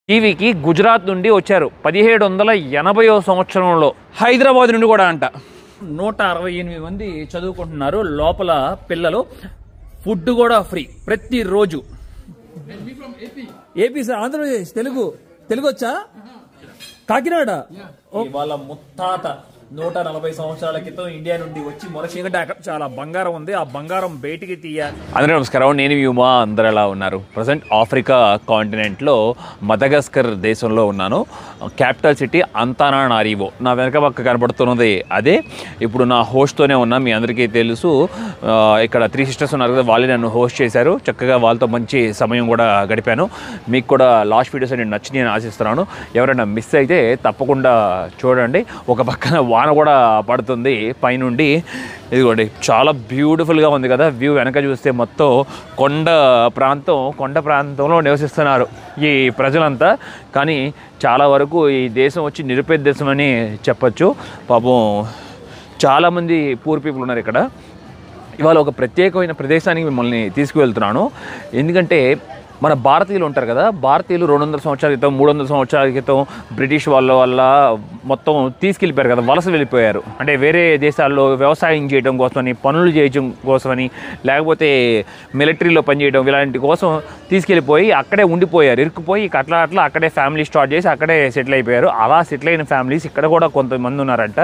టీవీకి గుజరాత్ నుండి వచ్చారు 1780వ సంవత్సరంలో. హైదరాబాద్ నుండి కూడా అంట. 168 మంది చదువుకుంటున్నారు. లోపల పిల్లలు, ఫుడ్ కూడా ఫ్రీ ప్రతిరోజు. AP sir, Andhra Pradesh. తెలుగు వచ్చా? కాకినాడ. వాళ్ళ ముత్తాత 140 సంవత్సరాల క్రితం ఇండియా నుండి వచ్చి మొరచీకంటే అక్కడ చాలా బంగారం ఉంది. ఆ బంగారం బయటికి తీయాలి. అందరూ నమస్కారం, నేను వ్యూమా. అందరూ ఎలా ఉన్నారు? ప్రజెంట్ ఆఫ్రికా కాంటినెంట్లో మదగాస్కర్ దేశంలో ఉన్నాను. Capital city Antananarivo. నా వెనక పక్క కనబడుతున్నది అదే. ఇప్పుడు నా హోస్ట్తోనే ఉన్నా. మీ అందరికీ తెలుసు, ఇక్కడ 3 సిస్టర్స్ ఉన్నారు కదా, వాళ్ళే నన్ను హోస్ట్ చేశారు. చక్కగా వాళ్ళతో మంచి సమయం కూడా గడిపాను. మీకు కూడా లాస్ట్ వీడియోస్ నేను నచ్చి నేను ఆశిస్తున్నాను. ఎవరైనా మిస్ అయితే తప్పకుండా చూడండి. ఒక పక్కన వాన కూడా పడుతుంది పైనుండి. ఇదిగోండి, చాలా బ్యూటిఫుల్గా ఉంది కదా వ్యూ. వెనక చూస్తే మొత్తం కొండ ప్రాంతంలో నివసిస్తున్నారు ఈ ప్రజలంతా. కానీ చాలా వరకు ఈ దేశం వచ్చి నిరుపేద దేశం అని చెప్పచ్చు. పాపం చాలామంది పూర్ పీపుల్ ఉన్నారు ఇక్కడ. ఇవాళ ఒక ప్రత్యేకమైన ప్రదేశానికి మిమ్మల్ని తీసుకువెళ్తున్నాను. ఎందుకంటే మన భారతీయులు ఉంటారు కదా, భారతీయులు 200 సంవత్సరాల క్రితం 300 సంవత్సరాల క్రితం బ్రిటిష్ వాళ్ళ వల్ల మొత్తం తీసుకెళ్ళిపోయారు కదా, వలస వెళ్ళిపోయారు. అంటే వేరే దేశాల్లో వ్యవసాయం చేయడం కోసమని, పనులు చేయడం కోసమని, లేకపోతే మిలిటరీలో పనిచేయడం ఇలాంటి కోసం తీసుకెళ్ళిపోయి అక్కడే ఉండిపోయారు, ఇరుక్కుపోయి అట్లా అక్కడే ఫ్యామిలీ స్టార్ట్ చేసి అక్కడే సెటిల్ అయిపోయారు. అలా సెటిల్ అయిన ఫ్యామిలీస్ ఇక్కడ కూడా కొంతమంది ఉన్నారంట.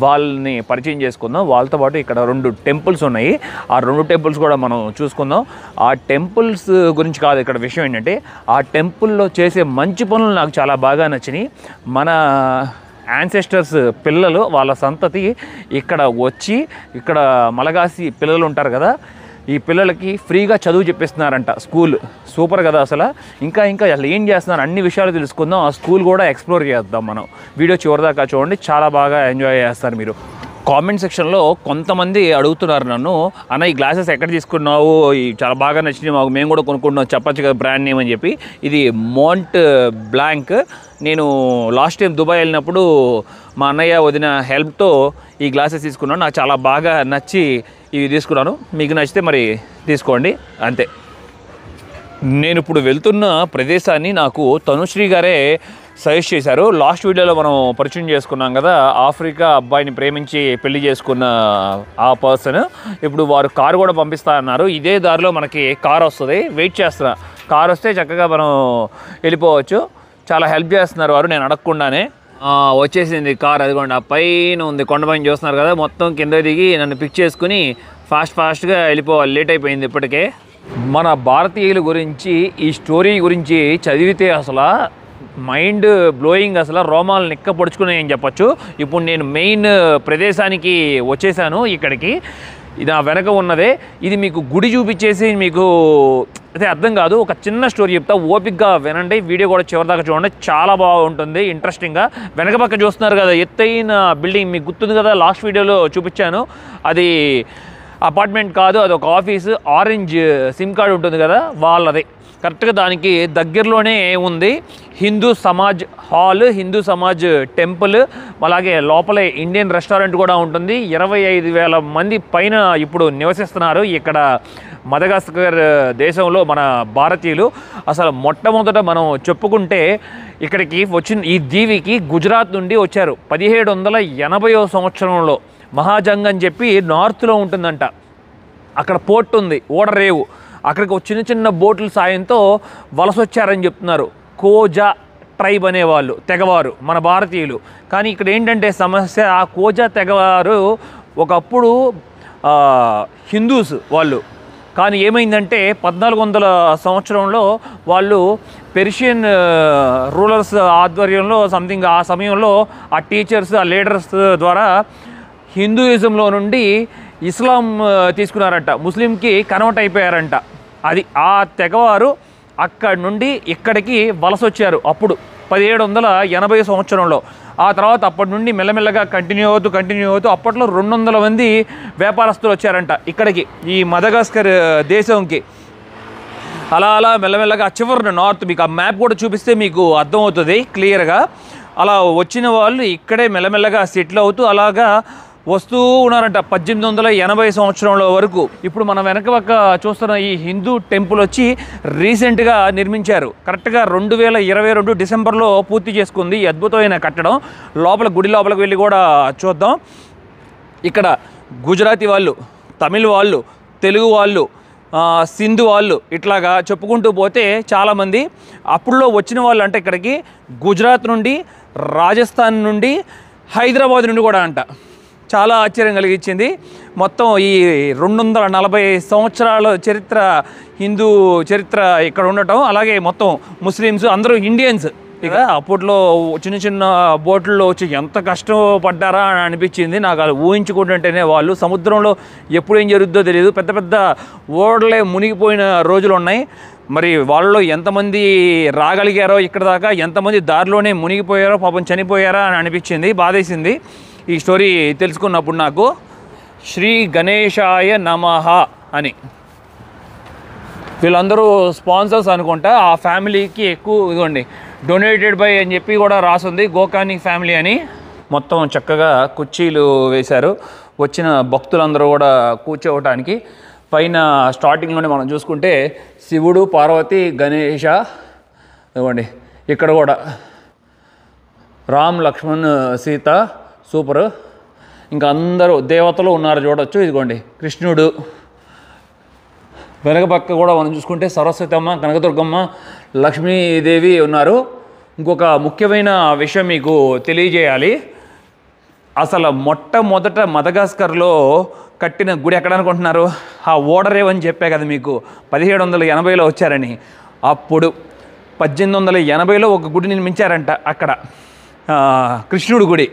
వాళ్ళని పరిచయం చేసుకుందాం. వాళ్ళతో పాటు ఇక్కడ 2 టెంపుల్స్ ఉన్నాయి. ఆ 2 టెంపుల్స్ కూడా మనం చూసుకుందాం. ఆ టెంపుల్స్ గురించి కాదు ఇక్కడ విషయం ఏంటంటే, ఆ టెంపుల్లో చేసే మంచి పనులు నాకు చాలా బాగా నచ్చినాయి. మన యాన్సెస్టర్స్ పిల్లలు, వాళ్ళ సంతతి ఇక్కడ వచ్చి, ఇక్కడ మలగాసి పిల్లలు ఉంటారు కదా, ఈ పిల్లలకి ఫ్రీగా చదువు చెప్పిస్తున్నారంట. స్కూల్ సూపర్ కదా అసలు. ఇంకా అసలు ఏం చేస్తున్నారు అన్ని విషయాలు తెలుసుకుందాం. ఆ స్కూల్ కూడా ఎక్స్ప్లోర్ చేద్దాం మనం. వీడియో చివరిదాకా చూడండి, చాలా బాగా ఎంజాయ్ చేస్తారు మీరు. కామెంట్ సెక్షన్లో కొంతమంది అడుగుతున్నారు నన్ను, అన్న ఈ గ్లాసెస్ ఎక్కడ తీసుకున్నావు, చాలా బాగా నచ్చినాయి మాకు, మేము కూడా కొనుక్కున్నాం, చెప్పచ్చు కదా బ్రాండ్ నేమ్ అని చెప్పి. ఇది మోంట్ బ్లాంక్. నేను లాస్ట్ టైం దుబాయ్ వెళ్ళినప్పుడు మా అన్నయ్య వదిన హెల్ప్తో ఈ గ్లాసెస్ తీసుకున్నాను. నాకు చాలా బాగా నచ్చి ఇవి తీసుకున్నాను. మీకు నచ్చితే మరి తీసుకోండి, అంతే. నేను ఇప్పుడు వెళ్తున్న ప్రదేశాన్ని నాకు తనుశ్రీ గారే సజెస్ట్ చేశారు. లాస్ట్ వీడియోలో మనం పరిచయం చేసుకున్నాం కదా, ఆఫ్రికా అబ్బాయిని ప్రేమించి పెళ్లి చేసుకున్న ఆ పర్సన్. ఇప్పుడు వారు కారు కూడా పంపిస్తా అన్నారు. ఇదే దారిలో మనకి కారు వస్తుంది, వెయిట్ చేస్తున్నా. కారు వస్తే చక్కగా మనం వెళ్ళిపోవచ్చు. చాలా హెల్ప్ చేస్తున్నారు వారు, నేను అడగకుండానే. వచ్చేసింది కార్, అదిగోండి ఆ పైన ఉంది, కొండపైన చూస్తున్నారు కదా. మొత్తం కింద దిగి నన్ను పిక్ చేసుకుని ఫాస్ట్గా వెళ్ళిపోవాలి. లేట్ అయిపోయింది ఇప్పటికే. మన భారతీయుల గురించి ఈ స్టోరీ గురించి చదివితే అసలు మైండ్ బ్లోయింగ్, అసలు రోమాలు నిక్క పొడుచుకున్నాయని చెప్పచ్చు. ఇప్పుడు నేను మెయిన్ ప్రదేశానికి వచ్చేసాను. ఇక్కడికి ఇది నా వెనక ఉన్నదే. ఇది మీకు గుడి చూపించేసి మీకు అయితే అర్థం కాదు. ఒక చిన్న స్టోరీ చెప్తా, ఓపిక్గా వినండి. వీడియో కూడా చివరిదాకా చూడండి, చాలా బాగుంటుంది, ఇంట్రెస్టింగ్గా. వెనక పక్క చూస్తున్నారు కదా ఎత్తైన బిల్డింగ్, మీకు గుర్తుంది కదా లాస్ట్ వీడియోలో చూపించాను. అది అపార్ట్మెంట్ కాదు, అది ఒక ఆఫీసు. ఆరెంజ్ సిమ్ కార్డు ఉంటుంది కదా వాళ్ళది. కరెక్ట్గా దానికి దగ్గరలోనే ఉంది హిందూ సమాజ్ హాల్, హిందూ సమాజ్ టెంపుల్. అలాగే లోపలే ఇండియన్ రెస్టారెంట్ కూడా ఉంటుంది. 25,000 మంది పైన ఇప్పుడు నివసిస్తున్నారు ఇక్కడ మదగాస్కర్ దేశంలో మన భారతీయులు. అసలు మొట్టమొదట మనం చెప్పుకుంటే, ఇక్కడికి వచ్చిన ఈ దీవికి గుజరాత్ నుండి వచ్చారు 1780వ సంవత్సరంలో. మహాజంగ్ అని చెప్పి నార్త్లో ఉంటుందంట. అక్కడ పోర్ట్ ఉంది, ఓడరేవు. అక్కడికి చిన్న బోట్ల సాయంతో వలస వచ్చారని చెప్తున్నారు. కోజా ట్రైబ్ అనేవాళ్ళు, తెగవారు మన భారతీయులు. కానీ ఇక్కడ ఏంటంటే సమస్య, ఆ కోజా తెగవారు ఒకప్పుడు హిందూస్ వాళ్ళు. కానీ ఏమైందంటే 1400 సంవత్సరంలో వాళ్ళు పెర్షియన్ రూలర్స్ ఆధ్వర్యంలో సంథింగ్, ఆ సమయంలో ఆ టీచర్స్, ఆ లీడర్స్ ద్వారా హిందూయిజంలో నుండి ఇస్లాం తీసుకున్నారంట, ముస్లింకి కన్వర్ట్ అయిపోయారంట. అది ఆ తెగవారు అక్కడి నుండి ఇక్కడికి వలస వచ్చారు అప్పుడు 1780 సంవత్సరంలో. ఆ తర్వాత అప్పటి నుండి మెల్లమెల్లగా కంటిన్యూ అవుతూ అప్పట్లో 200 మంది వ్యాపారస్తులు వచ్చారంట ఇక్కడికి, ఈ మదగాస్కర్ దేశంకి. అలా మెల్లమెల్లగా చివరిన నార్త్, మీకు ఆ మ్యాప్ కూడా చూపిస్తే మీకు అర్థమవుతుంది క్లియర్గా. అలా వచ్చిన వాళ్ళు ఇక్కడే మెల్లమెల్లగా సెటిల్ అవుతూ అలాగా వస్తూ ఉన్నారంట 1880 సంవత్సరంలో వరకు. ఇప్పుడు మనం వెనక పక్క చూస్తున్న ఈ హిందూ టెంపుల్ వచ్చి రీసెంట్గా నిర్మించారు. కరెక్ట్గా 2022 డిసెంబర్లో పూర్తి చేసుకుంది ఈ అద్భుతమైన కట్టడం. గుడి లోపలికి వెళ్ళి కూడా చూద్దాం. ఇక్కడ గుజరాతీ వాళ్ళు, తమిళ్ వాళ్ళు, తెలుగు వాళ్ళు, సింధు వాళ్ళు ఇట్లాగా చెప్పుకుంటూ పోతే చాలామంది అప్పుడులో వచ్చిన వాళ్ళు అంటే ఇక్కడికి గుజరాత్ నుండి, రాజస్థాన్ నుండి, హైదరాబాద్ నుండి కూడా అంట. చాలా ఆశ్చర్యం కలిగించింది. మొత్తం ఈ 240 సంవత్సరాల చరిత్ర, హిందూ చరిత్ర ఇక్కడ ఉండటం, అలాగే మొత్తం ముస్లిమ్స్ అందరూ ఇండియన్స్. ఇక అప్పట్లో చిన్న చిన్న బోట్లలో వచ్చి ఎంత కష్టపడ్డారా అని అనిపించింది నాకు. అది ఊహించుకుంటుంటేనే వాళ్ళు సముద్రంలో ఎప్పుడు ఏం జరుగుతుందో తెలియదు, పెద్ద పెద్ద ఓడలే మునిగిపోయిన రోజులు ఉన్నాయి. మరి వాళ్ళలో ఎంతమంది రాగలిగారో ఇక్కడ దాకా, ఎంతమంది దారిలోనే మునిగిపోయారో, పాపం చనిపోయారా అని అనిపించింది, బాధేసింది ఈ స్టోరీ తెలుసుకున్నప్పుడు నాకు. శ్రీ గణేశాయ నమః అని వీళ్ళందరూ స్పాన్సర్స్ అనుకుంటా. ఆ ఫ్యామిలీకి ఎక్కువ ఇదిగోండి డొనేటెడ్ బై అని చెప్పి కూడా రాసుంది, గోకాని ఫ్యామిలీ అని. మొత్తం చక్కగా కుర్చీలు వేశారు వచ్చిన భక్తులందరూ కూడా కూర్చోవటానికి. పైన స్టార్టింగ్లోనే మనం చూసుకుంటే శివుడు, పార్వతి, గణేష ఇవ్వండి. ఇక్కడ కూడా రామ్, లక్ష్మణ్, సీత, సూపర్. ఇంకా అందరూ దేవతలు ఉన్నారు చూడొచ్చు. ఇదిగోండి కృష్ణుడు. వెనక పక్క కూడా మనం చూసుకుంటే సరస్వతమ్మ, కనకదుర్గమ్మ, లక్ష్మీదేవి ఉన్నారు. ఇంకొక ముఖ్యమైన విషయం మీకు తెలియజేయాలి. అసలు మొట్టమొదట మదగాస్కర్లో కట్టిన గుడి ఎక్కడ అనుకుంటున్నారు? ఆ ఓడరేవ్ అని చెప్పే కదా మీకు 1780లో వచ్చారని. అప్పుడు 1880లో ఒక గుడి నిర్మించారంట అక్కడ, కృష్ణుడు గుడి.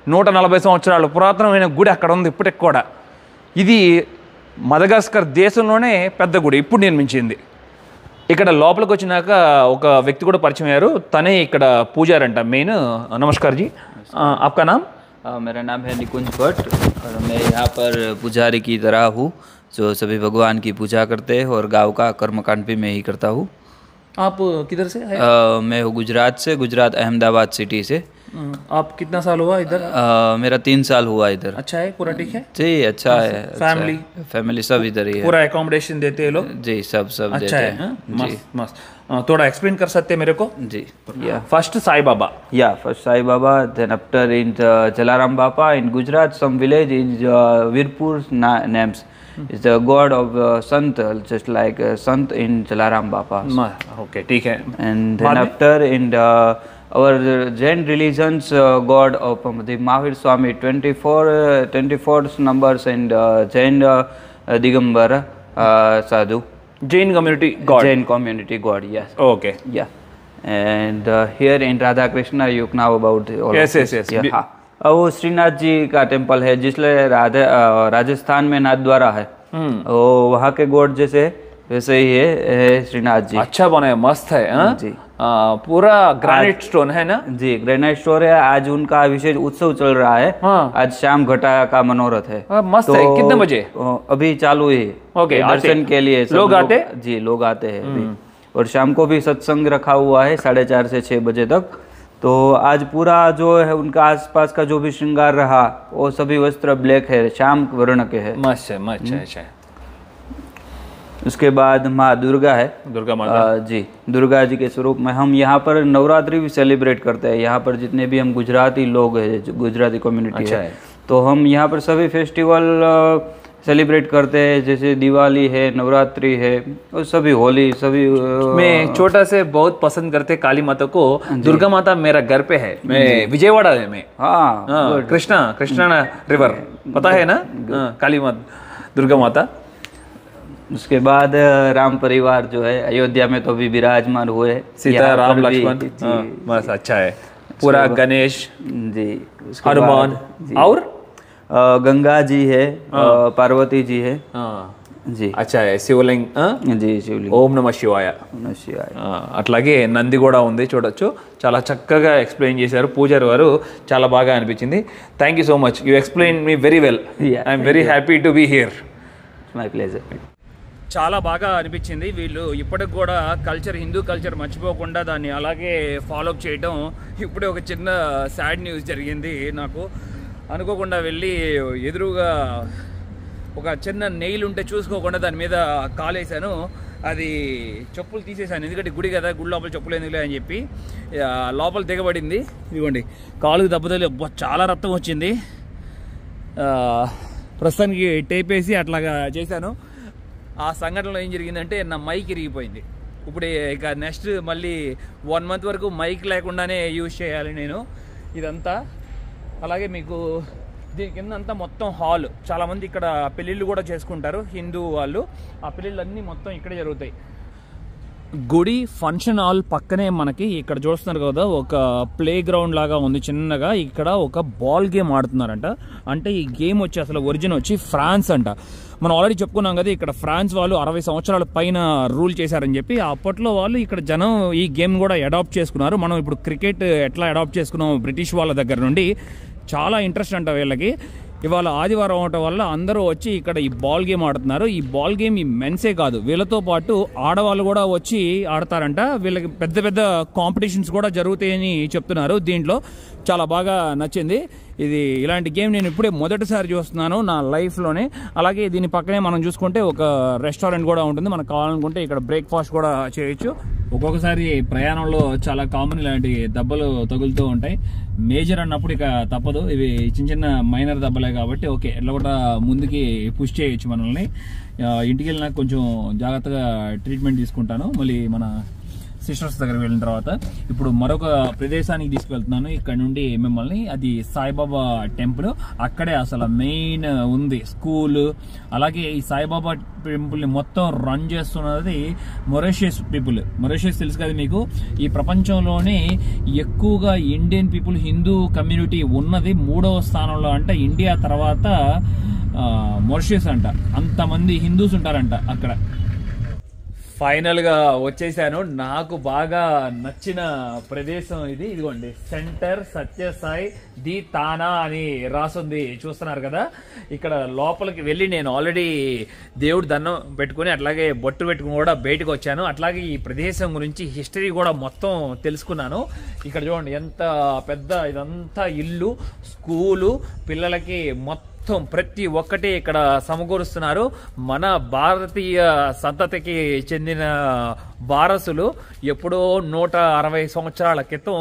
140 సంవత్సరాలు పురాతనమైన గుడి అక్కడ ఉంది ఇప్పటికి కూడా. ఇది మదగాస్కర్ దేశంలోనే పెద్ద గుడి ఇప్పుడు నిర్మించింది. ఇక్కడ లోపలికి వచ్చినాక ఒక వ్యక్తి కూడా పరిచయం అయ్యారు, తనే ఇక్కడ పూజారంట మెయిన్. నమస్కార్ జీ, आपका नाम? मेरा नाम है निकुंज भट्ट और मैं यहाँ पर पुजारी की तरह हूँ जो सभी भगवान की पूजा करते हैं और गाँव का कर्मकांड भी मैं ही करता हूँ। आप किधर से हैं? मैं हूँ गुजरात से, गुजरात अहमदाबाद सिटी से। आप कितना साल हुआ इधर? मेरा 3 साल हुआ इधर। अच्छा है, पूरा ठीक है जी? अच्छा है। फैमिली सब इधर ही है। पूरा एकोमोडेशन देते हैं लोग? जी सब अच्छा देते है। हैं। मस्त मस्त। थोड़ा एक्सप्लेन कर सकते हैं मेरे को? जी first Sai Baba. First Sai Baba, then after in Jalaram Bapa in Gujarat, some village in Virpur names. Is the god of Sant, just like Sant in Jalaram Bapa. Okay, ठीक है. And then after in our Jain religion's god of the Mahir Swami, 24 numbers and Jain Digambara Sadhu. Jain community god. Jain community god, yes. Okay. Yeah. And here in Radha Krishna you know about all. Yes. हाँ, वो श्रीनाथ जी का temple है जिसलिए राजस्थान में नाथ द्वारा है। वो वहाँ के गॉड जैसे वैसे ही है श्रीनाथ जी। अच्छा बना है, मस्त है। जी पूरा ग्रेनाइट स्टोन है ना? जी ग्रेनाइट स्टोन है। आज उनका विशेष उत्सव चल रहा है। आज शाम घटा का मनोरथ है। मस्त है। कितने बजे? अभी चालू ही। ओके, दर्शन के लिए लोग आते? जी लोग आते हैं अभी। और शाम को भी सत्संग रखा हुआ है 4:30 से 6 बजे तक। तो आज पूरा जो है उनका आसपास का जो भी श्रृंगार रहा वो सभी वस्त्र ब्लैक है, श्याम वर्ण के है। मस्त है, अच्छा है। उसके बाद माँ दुर्गा है, दुर्गा माता। जी दुर्गा जी के स्वरूप में हम यहाँ पर नवरात्रि भी सेलिब्रेट करते हैं। यहाँ पर जितने भी हम गुजराती लोग हैं, गुजराती कम्युनिटी है, तो हम यहाँ पर सभी फेस्टिवल सेलिब्रेट करते हैं। जैसे दिवाली है, नवरात्रि है और सभी होली, सभी मैं छोटा से बहुत पसंद करते काली माता को। दुर्गा माता मेरा घर पे है, मैं विजयवाड़ा है मैं। हाँ कृष्णा रिवर पता है ना? काली माता, दुर्गा माता। उसके बाद राम परिवार जो है अयोध्या में तो भी विराजमान हुए, सीता राम लक्ष्मण। बस अच्छा है। पूरा गणेश जी, हनुमान और गंगा जी है, पार्वती जी है जी। अच्छा है। శివలింగ్ जी शिवलिंग। ఓం నమ శివాయ। అట్లాగే నంది కూడా ఉంది చూడొచ్చు. చాలా చక్కగా ఎక్స్ప్లెయిన్ చేశారు పూజారి వారు, చాలా బాగా అనిపించింది. Thank you so much, you explain me very well. I'm very happy to be here. My pleasure. చాలా బాగా అనిపించింది. వీళ్ళు ఇప్పటికి కూడా కల్చర్, హిందూ కల్చర్ మర్చిపోకుండా దాన్ని అలాగే ఫాలోఅప్ చేయడం. ఇప్పుడే ఒక చిన్న సాడ్ న్యూస్ జరిగింది నాకు. అనుకోకుండా వెళ్ళి ఎదురుగా ఒక చిన్న నెయిల్ ఉంటే చూసుకోకుండా దాని మీద కాలేసాను. అది చెప్పులు తీసేసాను, ఎందుకంటే గుడి కదా, గుడి లోపల చెప్పులు ఎందుకులే అని చెప్పి లోపల దిగబడింది. ఇదిగోండి కాలుకు దెబ్బతలి చాలా రక్తం వచ్చింది. ప్రస్తుతానికి టేప్ వేసి అట్లాగా చేశాను. ఆ సంఘటనలో ఏం జరిగిందంటే నా మైక్ ఇరిగిపోయింది. ఇప్పుడు ఇక నెక్స్ట్ మళ్ళీ 1 month వరకు మైక్ లేకుండానే యూజ్ చేయాలి నేను ఇదంతా. అలాగే మీకు దీని కింద అంతా మొత్తం హాల్, చాలామంది ఇక్కడ పెళ్ళిళ్ళు కూడా చేసుకుంటారు హిందూ వాళ్ళు. ఆ పెళ్ళిళ్ళన్నీ మొత్తం ఇక్కడే జరుగుతాయి. గుడి ఫంక్షన్ హాల్ పక్కనే మనకి ఇక్కడ చూస్తున్నారు కదా ఒక ప్లే గ్రౌండ్ లాగా ఉంది చిన్నగా. ఇక్కడ ఒక బాల్ గేమ్ ఆడుతున్నారంట. అంటే ఈ గేమ్ వచ్చి అసలు ఒరిజిన్ వచ్చి ఫ్రాన్స్ అంట. మనం ఆల్రెడీ చెప్పుకున్నాం కదా, ఇక్కడ ఫ్రాన్స్ వాళ్ళు 60 సంవత్సరాల పైన రూల్ చేశారని చెప్పి. అప్పట్లో వాళ్ళు ఇక్కడ జనం ఈ గేమ్ కూడా అడాప్ట్ చేసుకున్నారు. మనం ఇప్పుడు క్రికెట్ ఎట్లా అడాప్ట్ చేసుకున్నాం బ్రిటిష్ వాళ్ళ దగ్గర నుండి, చాలా ఇంట్రెస్ట్ అంట వీళ్ళకి. ఇవాళ ఆదివారం అవటం వల్ల అందరూ వచ్చి ఇక్కడ ఈ బాల్ గేమ్ ఆడుతున్నారు. ఈ బాల్ గేమ్ ఈ మెన్సే కాదు, వీళ్ళతో పాటు ఆడవాళ్ళు కూడా వచ్చి ఆడతారంట. వీళ్ళకి పెద్ద పెద్ద కాంపిటీషన్స్ కూడా జరుగుతాయని చెప్తున్నారు. దీంట్లో చాలా బాగా నచ్చింది ఇది. ఇలాంటి గేమ్ నేను ఇప్పుడే మొదటిసారి చూస్తున్నాను నా లైఫ్లోనే. అలాగే దీని పక్కనే మనం చూసుకుంటే ఒక రెస్టారెంట్ కూడా ఉంటుంది. మనకు కావాలనుకుంటే ఇక్కడ బ్రేక్ఫాస్ట్ కూడా చేయొచ్చు. ఒక్కొక్కసారి ప్రయాణంలో చాలా కామన్ ఇలాంటి దెబ్బలు తగులుతూ ఉంటాయి. మేజర్ అన్నప్పుడు ఇక తప్పదు, ఇవి చిన్న చిన్న మైనర్ దెబ్బలే కాబట్టి ఓకే ఎట్లా కూడా ముందుకి పుష్ చేయొచ్చు మనల్ని. ఇంటికి వెళ్ళినా కొంచెం జాగ్రత్తగా ట్రీట్మెంట్ తీసుకుంటాను. మళ్ళీ మన సిస్టర్స్ దగ్గర వెళ్ళిన తర్వాత ఇప్పుడు మరొక ప్రదేశానికి తీసుకెళ్తున్నాను ఇక్కడ నుండి మిమ్మల్ని. అది సాయిబాబా టెంపుల్. అక్కడే అసలు మెయిన్ ఉంది స్కూల్. అలాగే ఈ సాయిబాబా టెంపుల్ని మొత్తం రన్ చేస్తున్నది మొరీషియస్ పీపుల్. మొరీషియస్ తెలుసు కదా మీకు, ఈ ప్రపంచంలోనే ఎక్కువగా ఇండియన్ పీపుల్ హిందూ కమ్యూనిటీ ఉన్నది 3వ స్థానంలో అంట. ఇండియా తర్వాత మొరీషియస్ అంట. అంతమంది హిందూస్ ఉంటారంట అక్కడ. ఫైనల్గా వచ్చేసాను. నాకు బాగా నచ్చిన ప్రదేశం ఇది. ఇదిగోండి సెంటర్ సత్యసాయి ది తానా అని రాసుంది, చూస్తున్నారు కదా. ఇక్కడ లోపలికి వెళ్ళి నేను ఆల్రెడీ దేవుడు దండం పెట్టుకుని అట్లాగే బొట్టు పెట్టుకుని కూడా బయటకు వచ్చాను. అట్లాగే ఈ ప్రదేశం గురించి హిస్టరీ కూడా మొత్తం తెలుసుకున్నాను. ఇక్కడ చూడండి ఎంత పెద్ద ఇదంతా ఇల్లు, స్కూలు, పిల్లలకి మొత్తం ప్రతి ఒక్కటి ఇక్కడ సమకూరుస్తున్నారు. మన భారతీయ సంతతికి చెందిన వారసులు ఎప్పుడో 160 సంవత్సరాల క్రితం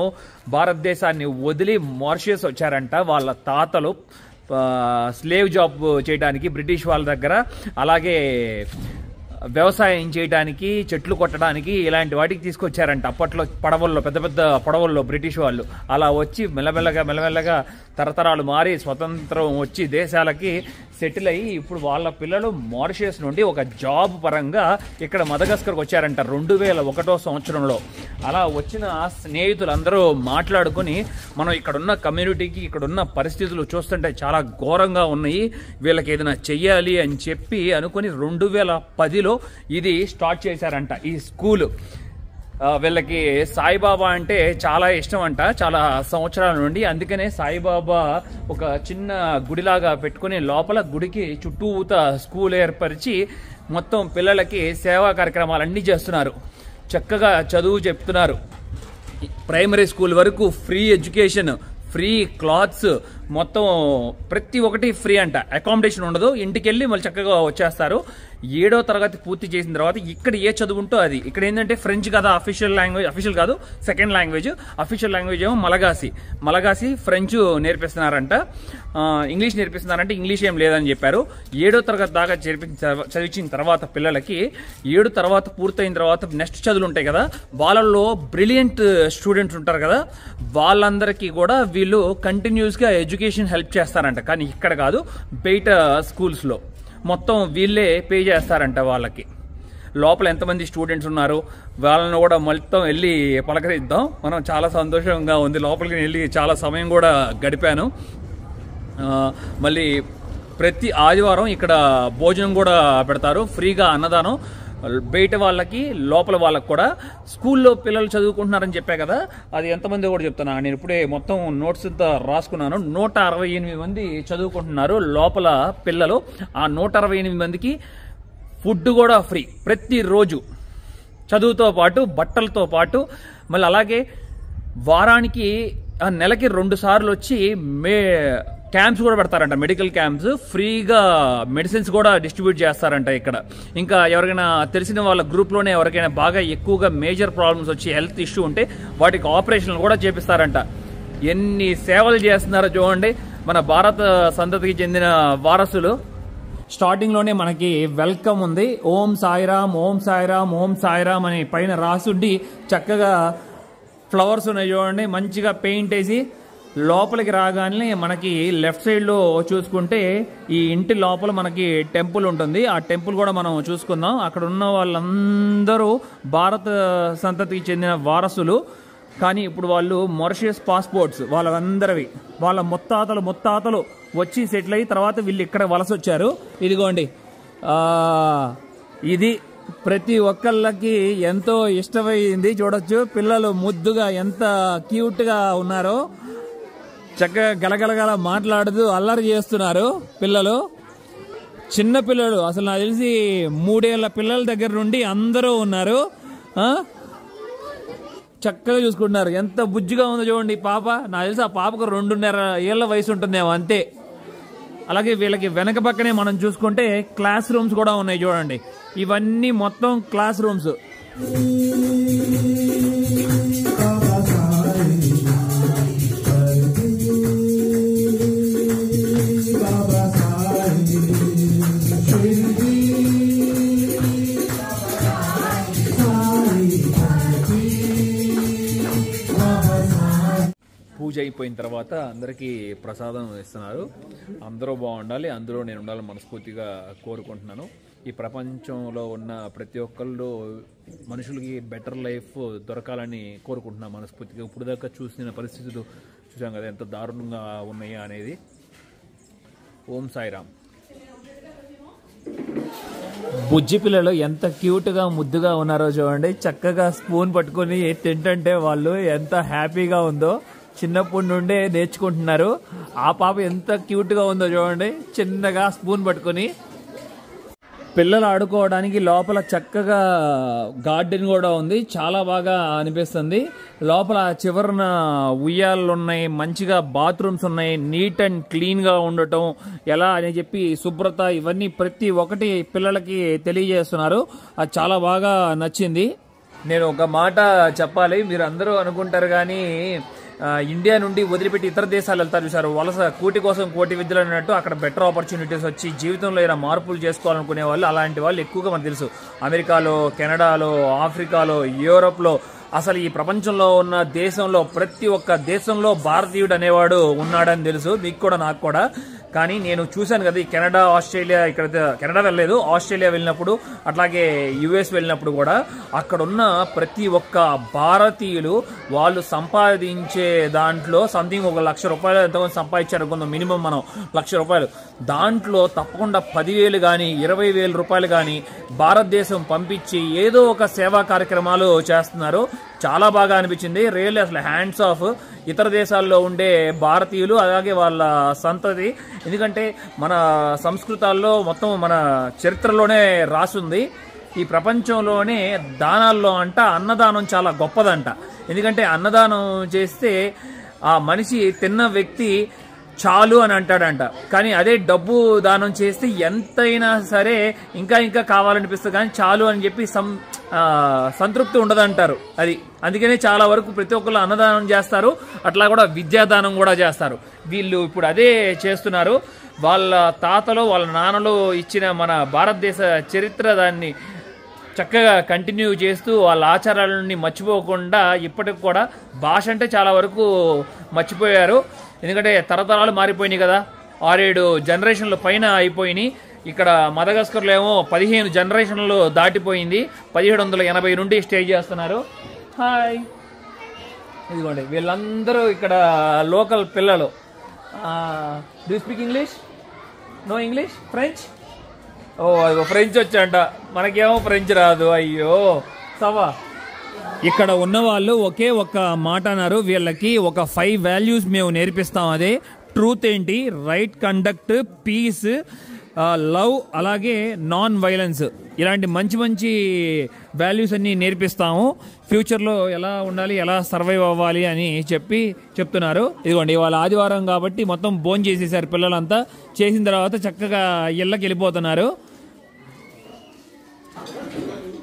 భారతదేశాన్ని వదిలి మారిషస్ వచ్చారంట. వాళ్ళ తాతలు స్లేవ్ జాబ్ చేయడానికి బ్రిటిష్ వాళ్ళ దగ్గర, అలాగే వ్యవసాయం చేయడానికి, చెట్లు కొట్టడానికి, ఇలాంటి వాటికి తీసుకొచ్చారంట. అప్పట్లో పడవల్లో, పెద్ద పెద్ద పడవల్లో బ్రిటిష్ వాళ్ళు అలా వచ్చి మెల్లమెల్లగా తరతరాలు మారి స్వతంత్రం వచ్చి దేశాలకి సెటిల్ అయ్యి ఇప్పుడు వాళ్ళ పిల్లలు మారిషస్ నుండి ఒక జాబ్ పరంగా ఇక్కడ మదగాస్కర్కి వచ్చారంట 2001వ సంవత్సరంలో. అలా వచ్చిన స్నేహితులందరూ మాట్లాడుకుని మనం ఇక్కడున్న కమ్యూనిటీకి, ఇక్కడున్న పరిస్థితులు చూస్తుంటే చాలా ఘోరంగా ఉన్నాయి, వీళ్ళకి ఏదైనా చెయ్యాలి అని చెప్పి అనుకుని 2010లో ఇది స్టార్ట్ చేశారంట ఈ స్కూలు. వీళ్ళకి సాయిబాబా అంటే చాలా ఇష్టం అంట చాలా సంవత్సరాల నుండి. అందుకనే సాయిబాబా ఒక చిన్న గుడిలాగా పెట్టుకుని లోపల గుడికి చుట్టూత స్కూల్ ఏర్పరిచి మొత్తం పిల్లలకి సేవా కార్యక్రమాలన్నీ చేస్తున్నారు. చక్కగా చదువు చెప్తున్నారు. ప్రైమరీ స్కూల్ వరకు ఫ్రీ ఎడ్యుకేషన్, ఫ్రీ క్లాత్స్, మొత్తం ప్రతి ఒక్కటి ఫ్రీ అంట. అకామిడేషన్ ఉండదు, ఇంటికి వెళ్ళి మళ్ళీ చక్కగా వచ్చేస్తారు. 7వ తరగతి పూర్తి చేసిన తర్వాత ఇక్కడ ఏ చదువు ఉంటో అది. ఇక్కడ ఏంటంటే ఫ్రెంచ్ కదా అఫీషియల్ లాంగ్వేజ్, అఫీషియల్ కాదు సెకండ్ లాంగ్వేజ్, అఫీషియల్ లాంగ్వేజ్ ఏమో మలగాసి ఫ్రెంచ్ నేర్పిస్తున్నారంట. ఇంగ్లీష్ నేర్పిస్తున్నారంటే ఇంగ్లీష్ ఏం లేదని చెప్పారు. 7వ తరగతి దాకా చదివించిన తర్వాత పిల్లలకి 7 తర్వాత పూర్తయిన తర్వాత నెక్స్ట్ చదువులు ఉంటాయి కదా, వాళ్ళల్లో బ్రిలియంట్ స్టూడెంట్స్ ఉంటారు కదా, వాళ్ళందరికీ కూడా వీళ్ళు కంటిన్యూస్గా ఎడ్యుకేషన్ హెల్ప్ చేస్తారంట. కానీ ఇక్కడ కాదు, బయట స్కూల్స్లో మొత్తం వీళ్ళే పే చేస్తారంట వాళ్ళకి. లోపల ఎంతమంది స్టూడెంట్స్ ఉన్నారు వాళ్ళని కూడా మొత్తం వెళ్ళి పలకరిద్దాం. మనం చాలా సంతోషంగా ఉంది. లోపలికి వెళ్ళి చాలా సమయం కూడా గడిపాను. మళ్ళీ ప్రతి ఆదివారం ఇక్కడ భోజనం కూడా పెడతారు, ఫ్రీగా అన్నదానం. బయట వాళ్ళకి లోపల వాళ్ళకి కూడా. స్కూల్లో పిల్లలు చదువుకుంటున్నారని చెప్పా కదా, అది ఎంతమంది కూడా చెప్తున్నా. నేను ఇప్పుడే మొత్తం నోట్స్ అంతా రాసుకున్నాను. 168 మంది చదువుకుంటున్నారు లోపల పిల్లలు. ఆ 168 మందికి ఫుడ్ కూడా ఫ్రీ ప్రతిరోజు, చదువుతో పాటు బట్టలతో పాటు. మళ్ళీ అలాగే వారానికి నెలకి 2 సార్లు వచ్చి క్యాంప్స్ కూడా పెడతారంట, మెడికల్ క్యాంప్స్, ఫ్రీగా మెడిసిన్స్ కూడా డిస్ట్రిబ్యూట్ చేస్తారంట ఇక్కడ. ఇంకా ఎవరికైనా తెలిసిన వాళ్ళ గ్రూప్లోనే ఎవరికైనా బాగా ఎక్కువగా మేజర్ ప్రాబ్లమ్స్ వచ్చి హెల్త్ ఇష్యూ ఉంటే వాటికి ఆపరేషన్లు కూడా చేపిస్తారంట. ఎన్ని సేవలు చేస్తున్నారో చూడండి మన భారత సంతతికి చెందిన వారసులు. స్టార్టింగ్లోనే మనకి వెల్కమ్ ఉంది, ఓం సాయిరామ్ ఓం సాయిరామ్ ఓం సాయిరామ్ అని పైన రాసుండి చక్కగా ఫ్లవర్స్ ఉన్నాయి చూడండి, మంచిగా పెయింట్ వేసి. లోపలికి రాగానే మనకి లెఫ్ట్ సైడ్లో చూసుకుంటే ఈ ఇంటి లోపల మనకి టెంపుల్ ఉంటుంది. ఆ టెంపుల్ కూడా మనం చూసుకుందాం. అక్కడ ఉన్న వాళ్ళందరూ భారత సంతతికి చెందిన వారసులు, కానీ ఇప్పుడు వాళ్ళు మారిషియస్ పాస్పోర్ట్స్ వాళ్ళందరివి, వాళ్ళ ముత్తాతలు వచ్చి సెటిల్ అయ్యి తర్వాత వీళ్ళు ఇక్కడ వలస వచ్చారు. ఇదిగోండి, ఇది ప్రతి ఒక్కళ్ళకి ఎంతో ఇష్టమైంది. చూడొచ్చు పిల్లలు ముద్దుగా ఎంత క్యూట్గా ఉన్నారో, చక్కగా గలగలగల మాట్లాడుతూ అల్లరి చేస్తున్నారు పిల్లలు. చిన్న పిల్లలు అసలు నాకు తెలిసి 3 ఏళ్ల పిల్లల దగ్గర నుండి అందరూ ఉన్నారు, చక్కగా చూసుకుంటున్నారు. ఎంత బుజ్జిగా ఉందో చూడండి పాప. నాకు తెలిసి ఆ పాపకు 2.5 ఏళ్ల వయసు ఉంటుందేమో అంతే. అలాగే వీళ్ళకి వెనక పక్కనే మనం చూసుకుంటే క్లాస్ రూమ్స్ కూడా ఉన్నాయి చూడండి. ఇవన్నీ మొత్తం క్లాస్ రూమ్స్. పూజ అయిపోయిన తర్వాత అందరికీ ప్రసాదం ఇస్తున్నారు. అందరూ బాగుండాలి, అందులో నేను ఉండాలని మనస్ఫూర్తిగా కోరుకుంటున్నాను. ఈ ప్రపంచంలో ఉన్న ప్రతి ఒక్కళ్ళు మనుషులకి బెటర్ లైఫ్ దొరకాలని కోరుకుంటున్నాను మనస్ఫూర్తిగా. ఇప్పుడు దాకా చూసిన పరిస్థితులు చూసాం కదా ఎంత దారుణంగా ఉన్నాయా అనేది. ఓం సాయిరామ్. బుజ్జి పిల్లలు ఎంత క్యూట్గా ముద్దుగా ఉన్నారో చూడండి. చక్కగా స్పూన్ పట్టుకొని తింటుంటే వాళ్ళు ఎంత హ్యాపీగా ఉందో, చిన్నప్పటి నుండే నేర్చుకుంటున్నారు. ఆ పాప ఎంత క్యూట్గా ఉందో చూడండి, చిన్నగా స్పూన్ పట్టుకొని. పిల్లలు ఆడుకోవడానికి లోపల చక్కగా గార్డెన్ కూడా ఉంది, చాలా బాగా అనిపిస్తుంది. లోపల చివరన ఉయ్యాలు ఉన్నాయి, మంచిగా బాత్రూమ్స్ ఉన్నాయి, నీట్ అండ్ క్లీన్గా ఉండటం ఎలా అని చెప్పి శుభ్రత ఇవన్నీ ప్రతి ఒక్కటి పిల్లలకి తెలియజేస్తున్నారు. అది చాలా బాగా నచ్చింది. నేను ఒక మాట చెప్పాలి, మీరు అందరూ అనుకుంటారు కానీ ఇండియా నుండి వదిలిపెట్టి ఇతర దేశాలు వెళ్తారు చూసారు, వలస కూటి కోసం కోటి విద్యలు అన్నట్టు అక్కడ బెటర్ ఆపర్చునిటీస్ వచ్చి జీవితంలో ఏదైనా మార్పులు చేసుకోవాలనుకునే వాళ్ళు, అలాంటి వాళ్ళు ఎక్కువగా మనకు తెలుసు. అమెరికాలో, కెనడాలో, ఆఫ్రికాలో, యూరోప్లో, అసలు ఈ ప్రపంచంలో ఉన్న దేశంలో ప్రతి ఒక్క దేశంలో భారతీయుడు అనేవాడు ఉన్నాడని తెలుసు మీకు కూడా నాకు కూడా. కానీ నేను చూశాను కదా ఈ కెనడా, ఆస్ట్రేలియా, ఇక్కడ కెనడా వెళ్ళలేదు, ఆస్ట్రేలియా వెళ్ళినప్పుడు అట్లాగే యుఎస్ వెళ్ళినప్పుడు కూడా అక్కడున్న ప్రతి ఒక్క భారతీయులు వాళ్ళు సంపాదించే దాంట్లో సంథింగ్ ఒక ₹1,00,000 ఎంతమంది సంపాదించారు అనుకుందాం, మినిమం మనం ₹1,00,000. దాంట్లో తప్పకుండా 10,000 కానీ 20,000 రూపాయలు కానీ భారతదేశం పంపించి ఏదో ఒక సేవా కార్యక్రమాలు చేస్తున్నారు. చాలా బాగా అనిపించింది రియల్లీ. అసలు హ్యాండ్స్ ఆఫ్ ఇతర దేశాల్లో ఉండే భారతీయులు, అలాగే వాళ్ళ సంతతి. ఎందుకంటే మన సంస్కృతాల్లో మొత్తం మన చరిత్రలోనే రాసుంది, ఈ ప్రపంచంలోనే దానాల్లో అంట అన్నదానం చాలా గొప్పదంట. ఎందుకంటే అన్నదానం చేస్తే ఆ మనిషి తిన్న వ్యక్తి చాలు అని అంటాడంట. కానీ అదే డబ్బు దానం చేస్తే ఎంతైనా సరే ఇంకా ఇంకా కావాలనిపిస్తుంది, కానీ చాలు అని చెప్పి సంతృప్తి ఉండదంటారు. అది అందుకనే చాలా వరకు ప్రతి ఒక్కళ్ళు అన్నదానం చేస్తారు, అట్లా కూడా విద్యాదానం కూడా చేస్తారు. వీళ్ళు ఇప్పుడు అదే చేస్తున్నారు. వాళ్ళ తాతలు వాళ్ళ నాన్నలు ఇచ్చిన మన భారతదేశ చరిత్ర దాన్ని చక్కగా కంటిన్యూ చేస్తూ వాళ్ళ ఆచారాలని మర్చిపోకుండా ఇప్పటికి కూడా భాష అంటే చాలా వరకు మర్చిపోయారు. ఎందుకంటే తరతరాలు మారిపోయినాయి కదా, 6-7 జనరేషన్ల పైన అయిపోయినాయి. ఇక్కడ మదగాస్కర్లో ఏమో 15 జనరేషన్లు దాటిపోయింది. 1780 నుండి స్టే చేస్తున్నారు. హాయ్, ఇదిగోండి వీళ్ళందరూ ఇక్కడ లోకల్ పిల్లలు. Do speak English? No English? French? ఓ అదిగో ఫ్రెంచ్ వచ్చంట, మనకేమో ఫ్రెంచ్ రాదు. అయ్యో సవా. ఇక్కడ ఉన్న వాళ్ళు ఒకే ఒక్క మాట అన్నారు, వీళ్ళకి ఒక 5 వాల్యూస్ మేము నేర్పిస్తాం. అదే ట్రూత్ ఏంటి, రైట్ కండక్ట్, పీస్, లవ్, అలాగే నాన్ వైలెన్స్. ఇలాంటి మంచి మంచి వాల్యూస్ అన్ని నేర్పిస్తాము, ఫ్యూచర్లో ఎలా ఉండాలి, ఎలా సర్వైవ్ అవ్వాలి అని చెప్తున్నారు. ఇదిగోండి ఇవాళ ఆదివారం కాబట్టి మొత్తం భోజనం చేసేసారు పిల్లలంతా. చేసిన తర్వాత చక్కగా ఇళ్ళకి వెళ్ళిపోతున్నారు.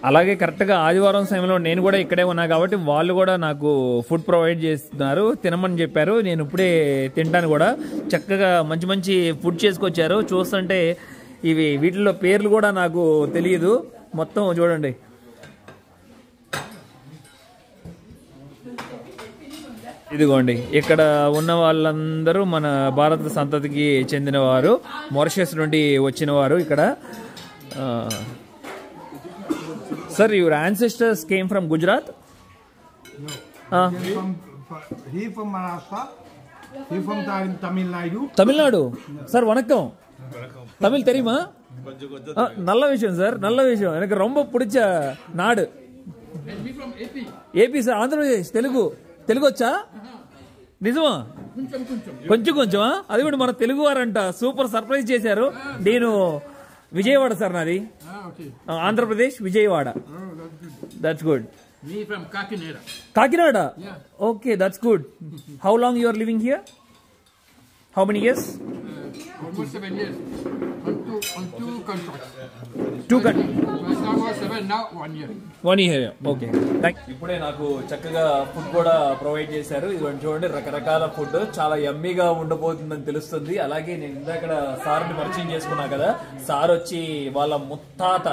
అలాగే కరెక్ట్గా ఆదివారం సమయంలో నేను కూడా ఇక్కడే ఉన్నా కాబట్టి వాళ్ళు కూడా నాకు ఫుడ్ ప్రొవైడ్ చేస్తున్నారు, తినమని చెప్పారు. నేను ఇప్పుడే తింటాను కూడా. చక్కగా మంచి మంచి ఫుడ్ చేసుకొచ్చారు. చూస్తుంటే వీటిల్లో పేర్లు కూడా నాకు తెలియదు. మొత్తం చూడండి. ఇదిగోండి ఇక్కడ ఉన్న వాళ్ళందరూ మన భారత సంతతికి చెందినవారు, మారిషస్ నుండి వచ్చినవారు ఇక్కడ. Sir, your ancestors came from Gujarat? No. He from Maharashtra. He from Tamil Nadu. Tamil Nadu? Sir, vanakkam. Tamil தெரியுமா? நல்ல விஷயம் சார், நல்ல விஷயம். எனக்கு ரொம்ப பிடிச்ச நாடு. AP sir, Andhra Pradesh. తెలుగు వచ్చా? నిజమా? కొంచెం కొంచెమా? అది కూడా మన తెలుగు వారంట. సూపర్ సర్ప్రైజ్ చేశారు. నేను విజయవాడ సార్, నాది Andhra Pradesh Vijayawada. That's good. Me from Kakinada. Kakinada? Yeah. Okay, that's good. How long you are living here? How many years? Almost 7 years. On two contracts. Two countries. First time was 7, now 1 year. 1 year. Okay. ఇప్పుడే నాకు చక్కగా food కూడా provide చేశారు. ఇదిగోండి చూడండి, రకరకాల food చాలా యమ్మీగా ఉండబోతుందని తెలుస్తుంది. అలాగే నేను ఇందాక సార్ని పరిచయం చేసుకున్నా కదా, సార్ వచ్చి వాళ్ళ ముత్తాత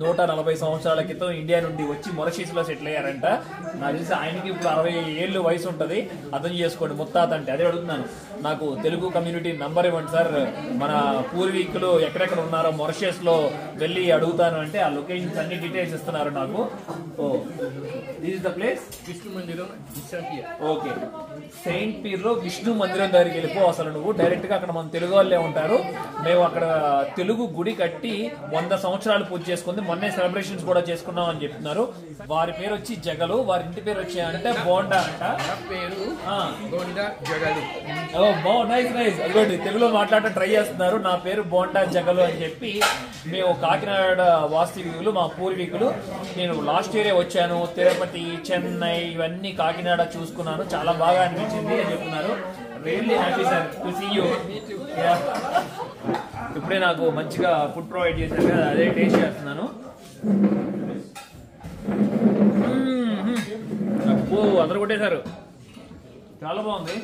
140 సంవత్సరాల క్రితం ఇండియా నుండి వచ్చి మొరిషియస్ లో సెటిల్ అయ్యారంట. నాకు తెలిసి ఆయనకి ఇప్పుడు 60 ఏళ్ళు వయసు ఉంటుంది. అర్థం చేసుకోండి, ముత్తాత అంటే. అదే అడుగుతున్నాను, నాకు తెలుగు కమ్యూనిటీ నంబర్ ఇవ్వండి సార్, మన పూర్వీకులు ఎక్కడెక్కడ ఉన్నారో మొరిషియస్ లో వెళ్ళి అడుగుతాను అంటే ఆ లొకేషన్స్ అన్ని డీటెయిల్స్ ఇస్తున్నారు నాకు. This is the place Vishnu Mandiram, here. Okay, Saint peer లో విష్ణు మందిరం దగ్గరికి వెళ్ళిపో. అసలు నువ్వు డైరెక్ట్ గా అక్కడ మన తెలుగు వాళ్ళే ఉంటారు. మేము అక్కడ తెలుగు గుడి కట్టి 100 సంవత్సరాలు పూజ చేసుకుంది. మొన్నే సెలబ్రేషన్స్ కూడా చేసుకున్నాం అని చెప్తున్నారు. వారి పేరు వచ్చి జగలు, వారి ఇంటి పేరు వచ్చి అంటే బోండా అంట. పేరు బోండా జగలు. Nice nice. అదిగోండి తెలుగులో మాట్లాడటం ట్రై చేస్తున్నారు. నా పేరు బోండా జగలు అని చెప్పి. మేము కాకినాడ వాస్తవికులు, మా పూర్వీకులు. నేను లాస్ట్ ఇయరే వచ్చాను. తిరుపతి, చెన్నై ఇవన్నీ కాకినాడ చూసుకున్నాను. చాలా బాగా అనిపించింది అని చెప్తున్నారు. Really happy sir to see you. ఇప్పుడే నాకు మంచిగా ఫుడ్ ప్రొవైడ్ చేశారు కదా, అదే టేస్ట్ చేస్తున్నాను. అబ్బో, అందరూ కొట్టేశారు. చాలా బాగుంది.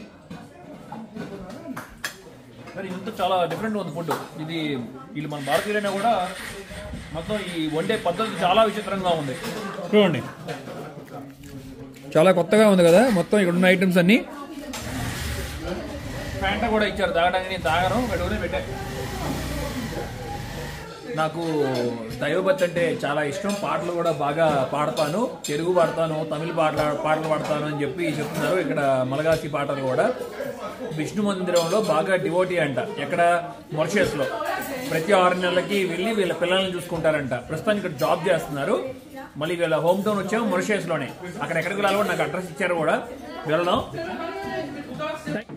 మరి ఇంత చాలా డిఫరెంట్ ఉంది ఫుడ్. ఇది వీళ్ళు మన భారతీయులైనా కూడా మొత్తం ఈ వండే పద్ధతి చాలా విచిత్రంగా ఉంది. చూడండి, చాలా కొత్తగా ఉంది కదా. మొత్తం ఇక్కడ ఉన్న ఐటమ్స్ అన్ని. ఫ్యాంటా కూడా ఇచ్చారు తాగడానికి. తాగను, పెట్టుకుని పెట్టారు. నాకు దైవభక్తి అంటే చాలా ఇష్టం. పాటలు కూడా బాగా పాడతాను. తెలుగు పాడతాను, తమిళ పాటలు పాడతాను అని చెప్పి చెప్తున్నారు. ఇక్కడ మలగాసి పాటలు కూడా. విష్ణు మందిరంలో బాగా డివోటీ అంట. ఎక్కడ? మారిషస్ లో. ప్రతి 6 నెలలకి వెళ్ళి వీళ్ళ పిల్లల్ని చూసుకుంటారంట. ప్రస్తుతానికి ఇక్కడ జాబ్ చేస్తున్నారు. మళ్ళీ వీళ్ళ హోమ్ టౌన్ వచ్చాము మొరిషియస్ లోనే. అక్కడ ఎక్కడికి వెళ్ళాలో నాకు అడ్రస్ ఇచ్చారు కూడా, వెళ్దాం.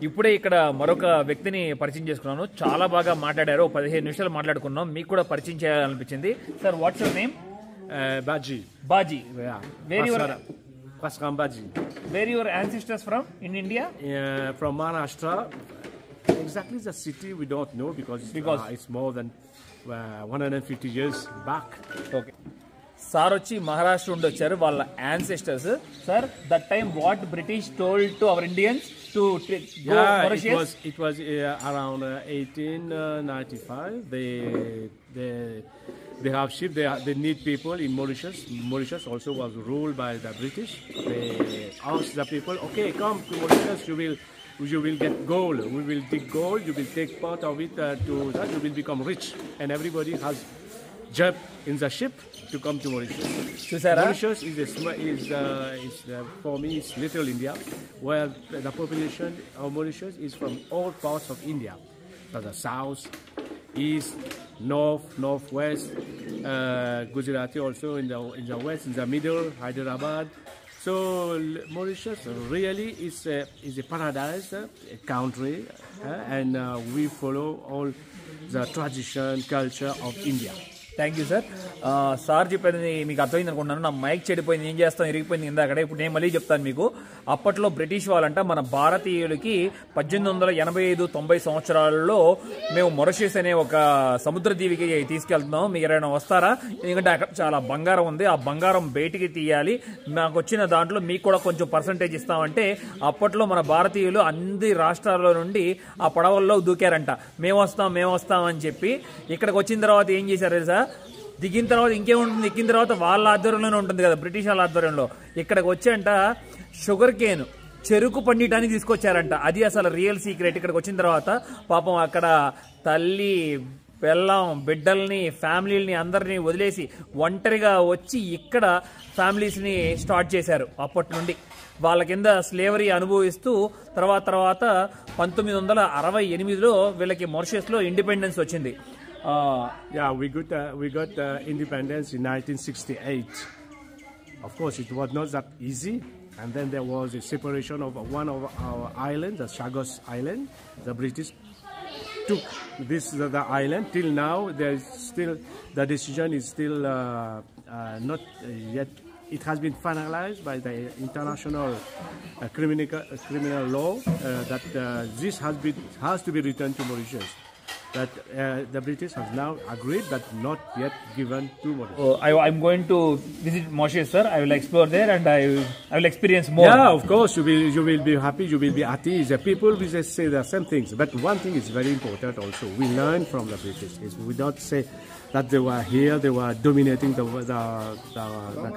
ఇప్పుడే ఇక్కడ మరొక వ్యక్తిని పరిచయం చేసుకున్నాను. చాలా బాగా మాట్లాడారు. 15 నిమిషాలు మాట్లాడుకున్నాం. మీకు కూడా పరిచయం చేయాలనిపించింది. Sir, what's your name? Baji. Baji. Yeah. Pasram Baji. Where your ancestors from in India? From Maharashtra. Exactly the city we don't know because it's more than 150 years back. Okay. Sir వచ్చి మహారాష్ట్ర నుండి వచ్చారు. వాళ్ళ ancestors. Sir, that time what British told to our Indians to go Mauritius? It was around 1895. They have ship. They need people in Mauritius. Mauritius also was ruled by the British. They asked the people, okay, come to Mauritius. You will get gold. We will dig gold. You will take part of it to that. You will become rich. And everybody has jumped in the ship to come to Mauritius. Mauritius for me, it's little India, where the population of Mauritius is from all parts of India, the south, east, north, northwest, Gujarati also in the west, in the middle, Hyderabad. So Mauritius really is a paradise, a country, and we follow all the tradition, culture of India. Thank you sir. Sir చెప్పేది మీకు అర్థమైంది అనుకుంటున్నాను. నా mic చెడిపోయింది, ఏం చేస్తాం, ఇరిగిపోయింది ఇందాకడే. ఇప్పుడు నేను మళ్ళీ చెప్తాను మీకు. అప్పట్లో బ్రిటిష్ వాళ్ళంట మన భారతీయులకి 1885-90 సంవత్సరాలలో మేము మొరషియస్ అనే ఒక సముద్ర దీవికి తీసుకెళ్తున్నాం, మీరు ఎవరైనా వస్తారా, ఎందుకంటే అక్కడ చాలా బంగారం ఉంది, ఆ బంగారం బయటికి తీయాలి, మాకు వచ్చిన దాంట్లో మీకు కూడా కొంచెం పర్సంటేజ్ ఇస్తామంటే అప్పట్లో మన భారతీయులు అన్ని రాష్ట్రాల్లో నుండి ఆ పడవల్లో దూకారంట. మేము వస్తాం అని చెప్పి. ఇక్కడికి వచ్చిన తర్వాత ఏం చేశారు తెలుసా, దిగిన తర్వాత ఇంకేముంటుంది, ఎక్కిన తర్వాత వాళ్ళ ఆధ్వర్యంలోనే ఉంటుంది కదా, బ్రిటిష్ వాళ్ళ ఆధ్వర్యంలో. ఇక్కడికి వచ్చంట షుగర్ కేన్, చెరుకు పండియడానికి తీసుకొచ్చారంట. అది అసలు రియల్ సీక్రెట్. ఇక్కడికి వచ్చిన తర్వాత పాపం అక్కడ తల్లి పెళ్ళం బిడ్డల్ని ఫ్యామిలీని అందరినీ వదిలేసి ఒంటరిగా వచ్చి ఇక్కడ ఫ్యామిలీస్ని స్టార్ట్ చేశారు. అప్పటి నుండి వాళ్ళ కింద స్లేవరీ అనుభవిస్తూ తర్వాత 1968లో వీళ్ళకి మారిషస్లో ఇండిపెండెన్స్ వచ్చింది. Yeah, we got independence in 1968. Of course, it was not that easy. And then there was a separation of one of our islands, the Chagos Island. The British took the island. Till now, there is still the decision is still not yet. It has been finalized by the international criminal law that this has to be returned to Mauritius. That the British have now agreed but not yet given to Mauritius. I'm going to visit Mauritius, sir. I will explore there and I will experience more. Yeah, of course, you will be happy, you will be at ease. The people will just say the same things. But one thing is very important also. We learn from the British. We don't say that they were here, they were dominating the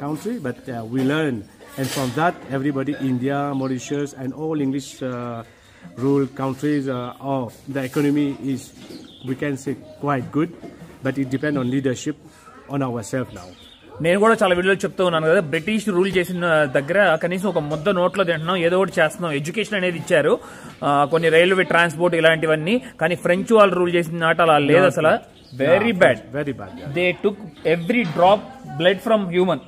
country, but we learn. And from that, everybody, India, Mauritius, and all English rural countries, the economy is, we can say, quite good, but it depends on leadership, on ourselves now. నేను కూడా చాలా వీడియోలు చెప్తూ ఉన్నాను కదా, British rule చేసిన దగ్గర కనీసం ఒక ముద్ద నోట్లో తింటున్నాం, ఏదో ఒకటి చేస్తున్నాం. ఎడ్యుకేషన్ అనేది ఇచ్చారు, కొన్ని రైల్వే ట్రాన్స్పోర్ట్ ఇలాంటివన్నీ. కానీ ఫ్రెంచ్ వాళ్ళు రూల్ చేసిన నాట అలా లేదు అసలు. Very bad. They took every drop blood from human.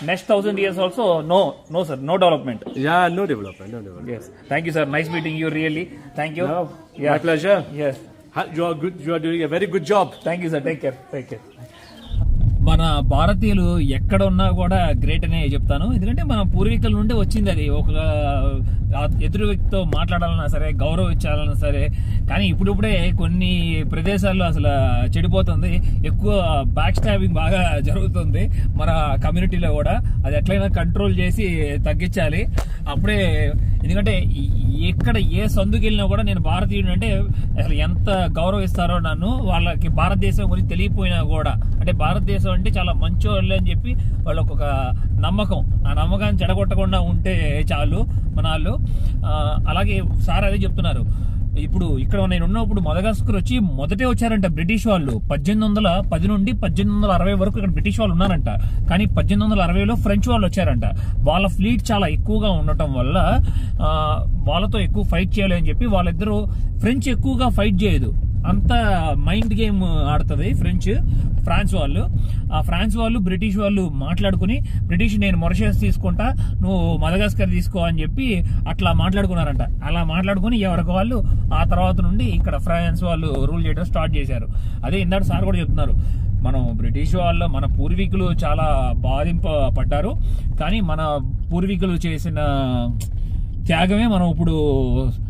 Next 1000 years also, no sir, no development. Yeah, no development. Yes. Thank you, sir. Nice meeting you, really. Thank you. No, yeah. My pleasure. Yes. You are good. You are doing a very good job. Thank you, sir. Take care. మన భారతీయులు ఎక్కడ ఉన్నా కూడా great అనే చెప్తాను. ఎందుకంటే మన పూర్వీకుల నుండి వచ్చింది అది. ఒక ఎదురు వ్యక్తితో మాట్లాడాలన్నా సరే, గౌరవించాలన్నా సరే. కానీ ఇప్పుడిప్పుడే కొన్ని ప్రదేశాల్లో అసలు చెడిపోతుంది. ఎక్కువ బ్యాక్ స్టాబింగ్ బాగా జరుగుతుంది మన కమ్యూనిటీలో కూడా. అది ఎట్లయినా కంట్రోల్ చేసి తగ్గించాలి. అప్పుడే, ఎందుకంటే ఎక్కడ ఏ సందుకి వెళ్ళినా కూడా నేను భారతీయుడు అంటే అసలు ఎంత గౌరవిస్తారో నన్ను. వాళ్ళకి భారతదేశం గురించి తెలియపోయినా కూడా, అంటే భారతదేశం అంటే చాలా మంచోళ్ళు అని చెప్పి వాళ్ళకు ఒక నమ్మకం. ఆ నమ్మకాన్ని చెడగొట్టకుండా ఉంటే చాలు మన వాళ్ళు. అలాగే సార్ అదే చెప్తున్నారు. ఇప్పుడు ఇక్కడ నేను ఉన్నప్పుడు మదగాస్కర్ వచ్చి మొదటే వచ్చారంట బ్రిటిష్ వాళ్ళు. 1810 నుండి 1860 వరకు ఇక్కడ బ్రిటిష్ వాళ్ళు ఉన్నారంట. కానీ 1860లో ఫ్రెంచ్ వాళ్ళు వచ్చారంట. వాళ్ళ ఫ్లీట్ చాలా ఎక్కువగా ఉండటం వల్ల వాళ్ళతో ఎక్కువ ఫైట్ చేయాలి అని చెప్పి వాళ్ళిద్దరూ, ఫ్రెంచ్ ఎక్కువగా ఫైట్ చేయదు, అంత మైండ్ గేమ్ ఆడుతుంది ఫ్రాన్స్ వాళ్ళు. ఆ ఫ్రాన్స్ వాళ్ళు బ్రిటిష్ వాళ్ళు మాట్లాడుకుని, బ్రిటిష్ నేను మొరిషియస్ తీసుకుంటా, నువ్వు మదగాస్కర్ తీసుకో అని చెప్పి అట్లా మాట్లాడుకున్నారంట. అలా మాట్లాడుకుని ఎవరికి వాళ్ళు ఆ తర్వాత నుండి ఇక్కడ ఫ్రాన్స్ వాళ్ళు రూల్ చేయడం స్టార్ట్ చేశారు. అదే ఇందాక సార్ కూడా చెప్తున్నారు, మనం బ్రిటిష్ వాళ్ళు, మన పూర్వీకులు చాలా బాధింపబడ్డారు. కానీ మన పూర్వీకులు చేసిన త్యాగమే మనం ఇప్పుడు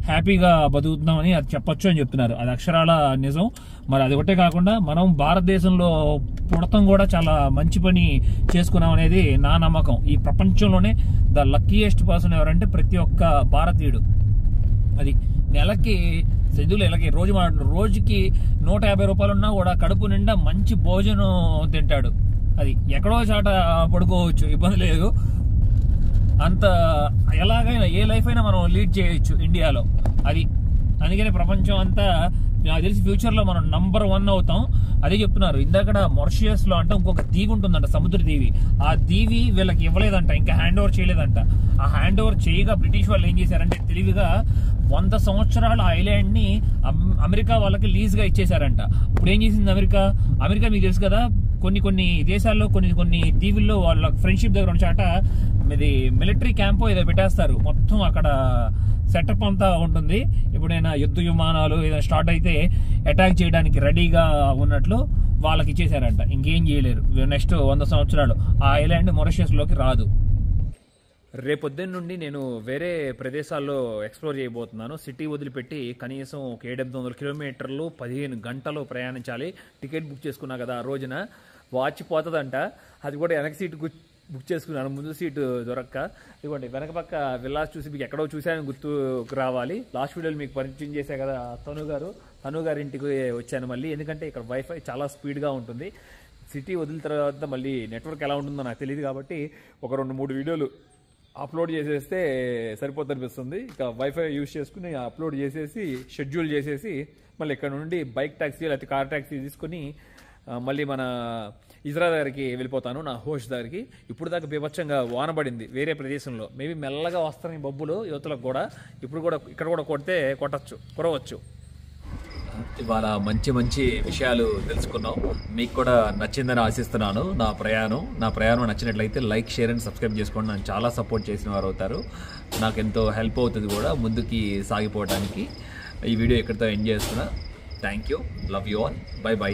హ్యాపీగా బతుకుతున్నామని అది చెప్పొచ్చు అని చెప్తున్నారు. అది అక్షరాల నిజం. మరి అది ఒకటే కాకుండా మనం భారతదేశంలో పుడతం కూడా చాలా మంచి పని చేసుకున్నాం అనేది నా నమ్మకం. ఈ ప్రపంచంలోనే ద లక్కీయెస్ట్ పర్సన్ ఎవరంటే ప్రతి ఒక్క భారతీయుడు. అది నెలకి రోజుకి 150 రూపాయలు ఉన్నా కూడా కడుపు నిండా మంచి భోజనం తింటాడు. అది ఎక్కడో చాట పడుకోవచ్చు, ఇబ్బంది లేదు. అంత ఎలాగైనా ఏ లైఫ్ అయినా మనం లీడ్ చేయొచ్చు ఇండియాలో. అది అందుకని ప్రపంచం అంతా నాకు తెలిసి ఫ్యూచర్లో మనం నంబర్ 1 అవుతాం. అదే చెప్తున్నారు ఇందాక మారిషియస్ లో అంటే ఇంకొక దీవి ఉంటుందంట, సముద్ర దీవి. ఆ దీవి వీళ్ళకి ఇవ్వలేదంట, ఇంకా హ్యాండ్ ఓవర్ చేయలేదంట. ఆ హ్యాండ్ ఓవర్ చేయగా బ్రిటిష్ వాళ్ళు ఏం చేశారంటే తెలివిగా 100 సంవత్సరాల ఐలాండ్ ని అమెరికా వాళ్ళకి లీజ్ గా ఇచ్చేశారంట. ఇప్పుడు ఏం చేసింది అమెరికా మీకు తెలుసు కదా, కొన్ని దేశాల్లో కొన్ని దీవుల్లో వాళ్ళ ఫ్రెండ్షిప్ దగ్గర ఉన్న చాట ఇది మిలిటరీ క్యాంప్ ఏదో పెట్టేస్తారు. మొత్తం అక్కడ సెటప్ అంతా ఉంటుంది. ఎప్పుడైనా యుద్ధ విమానాలు ఏదైనా స్టార్ట్ అయితే అటాక్ చేయడానికి రెడీగా ఉన్నట్లు వాళ్ళకి ఇచ్చేసారంట, ఇంకేం చేయలేరు. నెక్స్ట్ 100 సంవత్సరాలు ఆ ఐలాండ్ మారిషియస్లోకి రాదు. రేపొద్దున్న నుండి నేను వేరే ప్రదేశాల్లో ఎక్స్ప్లోర్ చేయబోతున్నాను. సిటీ వదిలిపెట్టి కనీసం ఒక 700 కిలోమీటర్లు 15 గంటలు ప్రయాణించాలి. టికెట్ బుక్ చేసుకున్నా కదా ఆ రోజున, వాచ్ పోతుందంట. అది కూడా వెనక సీటు బుక్ చేసుకున్నాను, ముందు సీటు దొరక్క. ఇదిగోండి వెనక పక్క విల్లాస్ చూసి మీకు ఎక్కడో చూసాను గుర్తుకు రావాలి. లాస్ట్ వీడియోలో మీకు పరిచయం చేశా కదా తను గారి ఇంటికి వచ్చాను మళ్ళీ, ఎందుకంటే ఇక్కడ వైఫై చాలా స్పీడ్గా ఉంటుంది. సిటీ వదిలిన తర్వాత మళ్ళీ నెట్వర్క్ ఎలా ఉంటుందో నాకు తెలియదు కాబట్టి ఒక 2-3 వీడియోలు అప్లోడ్ చేసేస్తే సరిపోతుంది అనిపిస్తుంది. ఇక వైఫై యూజ్ చేసుకుని అప్లోడ్ చేసేసి షెడ్యూల్ చేసేసి మళ్ళీ ఇక్కడ నుండి బైక్ ట్యాక్సీ లేకపోతే కార్ ట్యాక్సీ తీసుకుని మళ్ళీ మన ఇజ్రా దగ్గరికి వెళ్ళిపోతాను, నా హోస్ట్ దగ్గరికి. ఇప్పుడు దాకా బీభత్సంగా వాన పడింది వేరే ప్రదేశంలో. మేబీ మెల్లగా వస్తాయి బొబ్బులు యువతలకు కూడా. ఇప్పుడు కూడా ఇక్కడ కూడా కురవచ్చు. ఇవాళ మంచి విషయాలు తెలుసుకున్నాం. మీకు కూడా నచ్చిందని ఆశిస్తున్నాను. నా ప్రయాణం నచ్చినట్లయితే లైక్, షేర్ అండ్ సబ్స్క్రైబ్ చేసుకోండి. నన్ను చాలా సపోర్ట్ చేసిన వారు అవుతారు. నాకు ఎంతో హెల్ప్ అవుతుంది కూడా ముందుకి సాగిపోవడానికి. ఈ వీడియో ఇక్కడితో ఎండ్ చేస్తున్నా. Thank you, love you all, by.